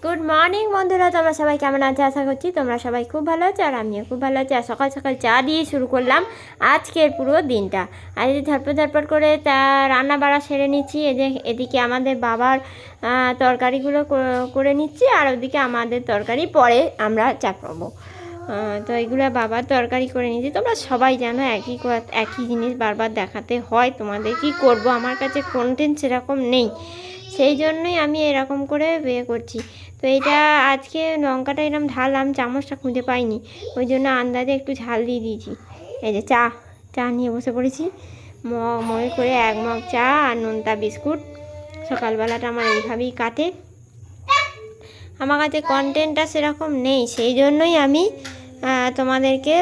Good morning বন্ধুরা, তোমরা সবাই কেমন আছো? আশা করছি তোমরা সবাই খুব ভালো আছো আর আমিও খুব ভালো আছি। আর সকাল সকাল চা দিয়ে শুরু করলাম আজকের পুরো দিনটা। আর এই ঝটপট করে চা রান্না বাড়া সেরে নিচ্ছি। এদিকে আমাদের বাবার তরকারিগুলো করে নিচ্ছি, আর ওদিকে আমাদের তরকারি পরে আমরা চাপাবো। তো এগুলো বাবার তরকারি করে নিচ্ছি। তোমরা সবাই জানো একই জিনিস বারবার দেখাতে হয়, তোমাদের কি করব, আমার কাছে কন্টেন্ট সেরকম নেই, সেই জন্যই আমি এরকম করে বিয়ে করছি। তো এইটা আজকে লঙ্কাটা এরকম ঢাললাম, চামচটা খুঁজে পাইনি, ওই জন্য আন্দাজে একটু ঝাল দিয়ে দিয়েছি। এই যে চা নিয়ে বসে পড়েছি, মগে করে 1 মগ চা আর নোনতা বিস্কুট। সকালবেলাটা আমার এইভাবেই কাটে। আমার কাছে কন্টেন্টটা সেরকম নেই, সেই জন্যই আমি তোমাদেরকে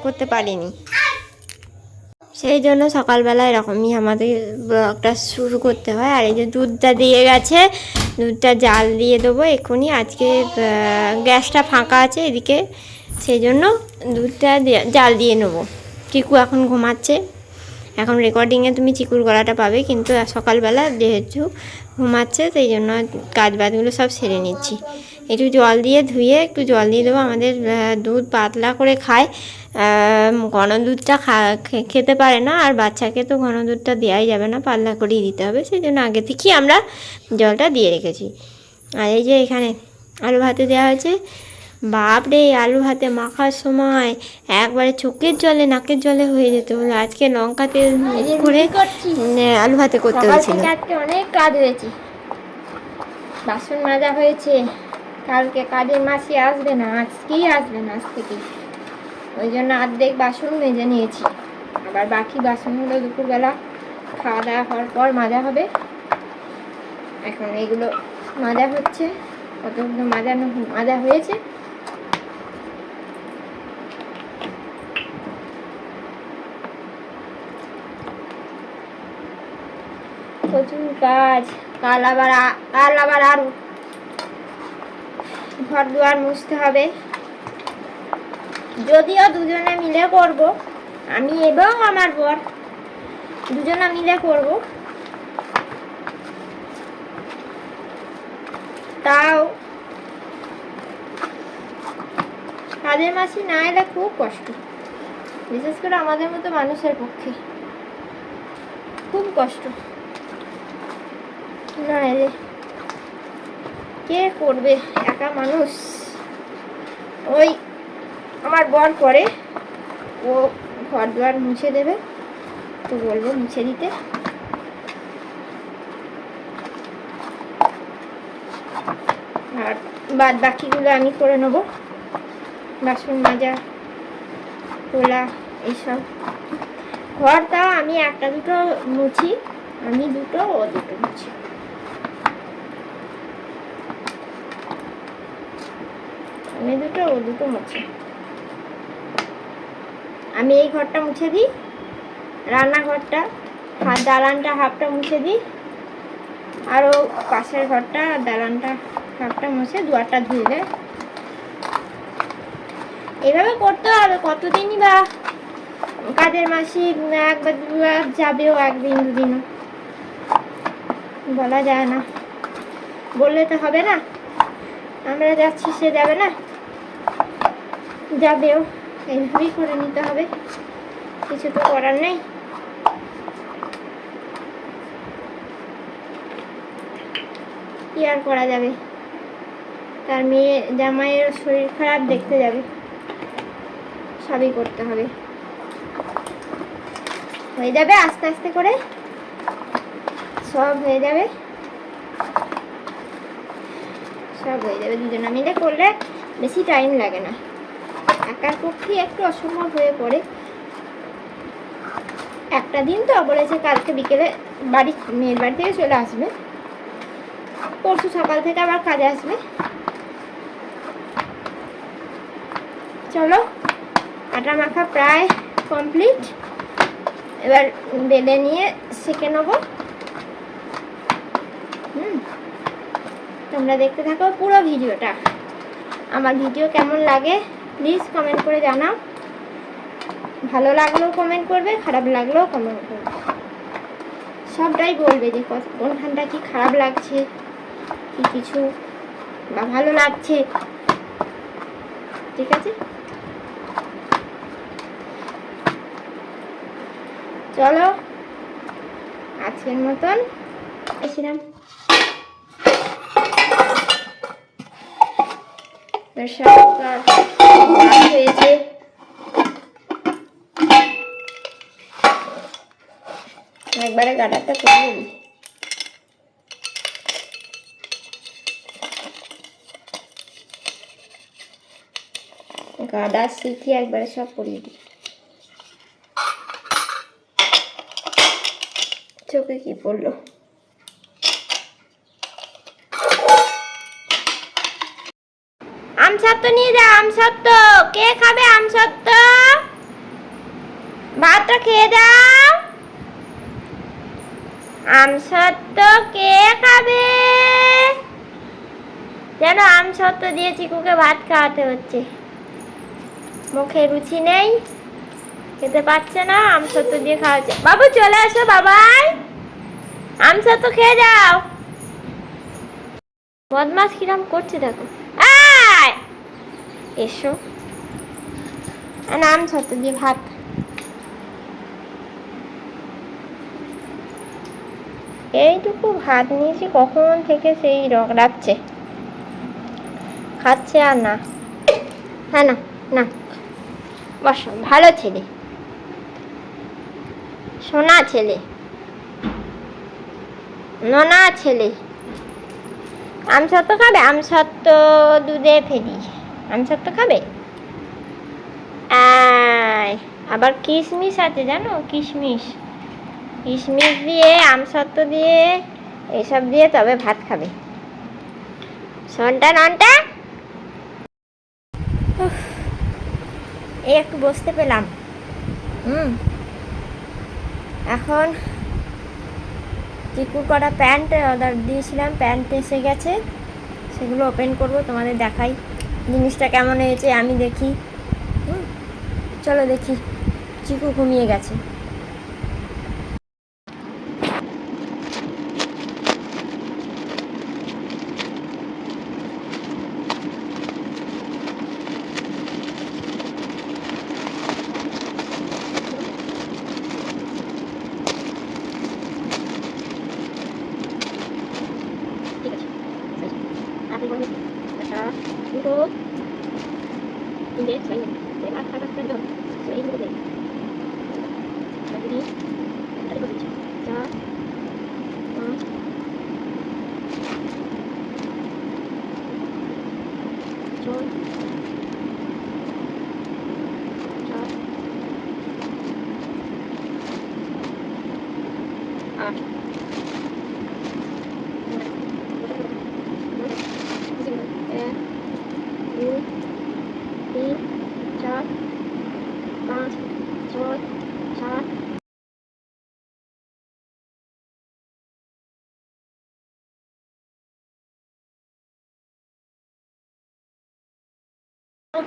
করতে পারিনি। সেই জন্য সকালবেলা এরকমই আমাদের ব্লগটা শুরু করতে হয়। আর এই যে দুধটা দিয়ে গেছে, দুধটা জাল দিয়ে দেবো এক্ষুনি। আজকে গ্যাসটা ফাঁকা আছে এদিকে, সেই জন্য দুধটা জাল দিয়ে নেবো। চিকু এখন ঘুমাচ্ছে, এখন রেকর্ডিংয়ে তুমি চিকুর গলাটা পাবে, কিন্তু সকালবেলা যেহেতু ঘুমাচ্ছে সেই জন্য কাজবাজগুলো সব সেরে নিচ্ছি। একটু জল দিয়ে ধুয়ে একটু জল দিয়ে দেবো। আমাদের দুধ পাতলা করে খায়, ঘন দুধটা খেতে পারে না, আর বাচ্চাকে তো ঘন দুধটা দেওয়াই যাবে না, পাতলা করেই দিতে হবে। সেই জন্য আগে থেকেই আমরা জলটা দিয়ে রেখেছি। আর এই যে এখানে আলু ভাতে দেওয়া হয়েছে। বাপরে, আলু ভাতে মাখার সময় একবারে চোখের জলে নাকের জলে হয়ে যেত। আজকে লঙ্কা তেল করে আলু ভাতে করতে হয়েছিল। আজকে অনেক কাজ হয়েছে, বাসন মাজা হয়েছে। কালকে কাজের মাসি আসবে না, আজকেই আসবে না, আজ থেকে। ওই জন্য অর্ধেক বাসন মেজে নিয়েছি, আবার বাকি বাসনগুলো দুপুরবেলা খাওয়া দাওয়া হওয়ার পর মাজা হবে। এখন এগুলো মাজা হচ্ছে, কতগুলো মাজা হয়েছে। প্রচুর কাজ, কাল আবার আরো ঘর দুয়ার মুছতে হবে। যদিও দুজনে মিলে করব, আমি এবং আমার বর দুজনে মিলে করব, তাও কাজের মাসি না এলে খুব কষ্ট, বিশেষ করে আমাদের মতো মানুষের পক্ষে খুব কষ্ট। না এলে কে করবে, একা মানুষ। ওই আমার বর করে, ও ঘর দুয়ার মুছে দেবে, তো বলবো মুছে দিতে। আর বাদ বাকিগুলো আমি করে নেবো, বাসন মাজা তোলা এইসব। ঘর তাও আমি একটা দুটো মুছি, আমি দুটো ও দুটো মুছি। আমি দুটো ও দুটো মুছি। আমি এই ঘরটা মুছে দিই, রান্নাঘরটা আর দালানটা হাফটা মুছে দিই, আর ও পাশের ঘরটা দালানটা হাফটা মুছে দুয়ারটা ধুয়ে দেয়। এভাবে করতে হবে, কতদিনই বা কাজের মাসি একবার দুবার যাবেও, একদিন দুদিনও বলা যায় না, বললে তো হবে না। আমরা যাচ্ছি, সে যাবে না, যাবেও, এইভাবেই করে নিতে হবে, কিছু তো করার নেই। কি আর করা যাবে, তার মেয়ে জামাইয়ের শরীর খারাপ, দেখতে যাবে, সবই করতে হবে। হয়ে যাবে আস্তে আস্তে করে, সব হয়ে যাবে, সব হয়ে যাবে। দুজনে মিলে করলে বেশি টাইম লাগে না, একার পক্ষে একটু অসম্ভব হয়ে পড়ে। একটা দিন তো বলেছে কালকে বিকেলে মেয়ের বাড়ি থেকে চলে আসবে, পরশু সকাল থেকে আবার কাজে আসবে। চলো, আটা মাখা প্রায় কমপ্লিট, এবার বেলে নিয়ে সেঁকে নেবো। তোমরা দেখতে থাকো পুরো ভিডিওটা। আমার ভিডিও কেমন লাগে প্লিজ কমেন্ট করে জানাও। ভালো লাগলেও কমেন্ট করবে, খারাপ লাগলেও কমেন্ট করবে, সবটাই বলবে যে কোনখানটা কি খারাপ লাগছে কি কিছু। বা ভালো লাগছে। ঠিক আছে, চলো আজকের মতন এসেছিলাম। হয়েছে একবারে গাডারটা করে দিই। গাডার শিখি একবারে সব পরিয়ে দিই। চোখে কি পড়লো? আমসত্ত্ব নিয়ে যাও, আমসত্ত্ব। কে খাবে আমসত্ত্ব? ভাতটা খেয়ে যাও। আমসত্ত্ব কে খাবে? যেন আমসত্ত্ব দিয়ে চিকুকে ভাত খাওয়াতে হচ্ছে। মুখে রুচি নেই, খেতে পারছে না, আমসত্ত্ব দিয়ে খাওয়াচ্ছে। বাবু চলে আসো বাবাই, আমসত্ত্ব খেয়ে যাও। বদমাস কিরম করছে দেখো। আয় এসো, আমসত্ত্ব দিয়ে ভাত। এইটুকু ভাত নিয়েছি, কখন থেকে সেই রগড়াচ্ছে, খাচ্ছে আর না। হ্যাঁ না না, বসো, ভালো ছেলে, সোনা ছেলে, নোনা ছেলে। আমসত্ত্ব খাবে? আমসত্ত্ব দুধে ফেলি। আমসত্ত্ব খাবে? আবার কিশমিশ আছে জানো, কিশমিশ, কিশমিশ দিয়ে, আমসত্ত্ব দিয়ে, এসব দিয়ে তবে ভাত খাবে। শোনটা ননটা, এই একটু বসতে পেলাম। এখন চিকুর কটা প্যান্ট অর্ডার দিয়েছিলাম, প্যান্ট এসে গেছে, সেগুলো ওপেন করব, তোমাদের দেখাই জিনিসটা কেমন হয়েছে, আমি দেখি। চলো দেখি। চিকু ঘুমিয়ে গেছে।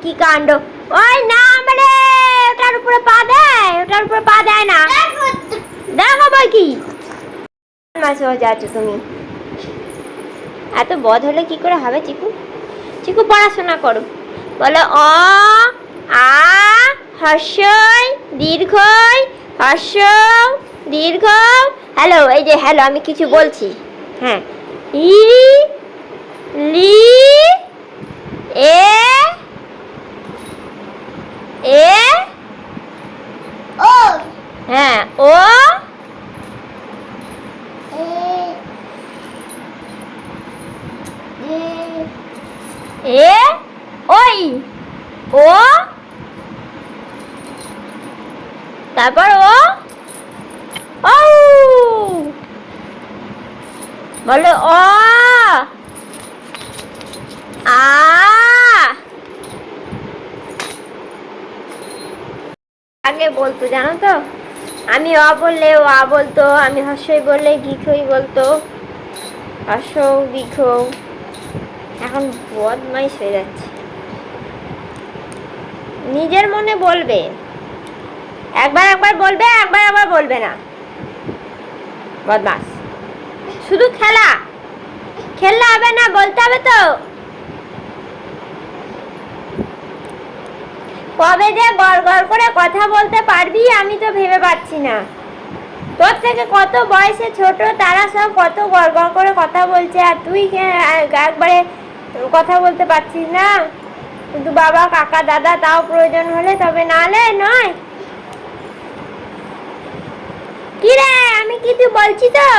কি কাণ্ড! ওই না মানে ওটার উপরে পা দেয়, ওটার উপরে পা দেয় না। দেখো বই কি মাছ হয়ে যাচ্ছ তুমি। এত বধ হলে কি করে হবে চিকু? চিকু পড়াশোনা করো, বলো অ আ হর্ষই দীর্ঘই হর্ষ দীর্ঘ। হ্যালো, এই যে হ্যালো, আমি কিছু বলছি। হ্যাঁ, ই লি এ এ ও, হ্যাঁ ও এ ওই ও, তারপর ও ও, বলো অ আ। আগে বলতো জানো তো, আমি অ বললে ও আ বলতো, আমি হর্ষই বললে গীতই বলতো, হর্ষ দীর্ঘ। এখন বদমাইশ হয়ে যাচ্ছে। নিজের মনে বলবে, একবার একবার বলবে, একবার একবার বলবে না। বদমাস। শুধু খেলা, খেললে হবে না, বলতে হবে তো। কবে যে গড় গড় করে কথা বলতে পারবি আমি তো ভেবে পাচ্ছি না। তোর থেকে কত বয়সে ছোট তারা সব কত গড় গড় করে কথা বলছে, আর তুই একবারে কথা বলতে পারছিস না। কিন্তু বাবা কাকা দাদা তাও প্রয়োজন হলে, তবে নালে নয়। কি রে, আমি কিছু বলছি তো?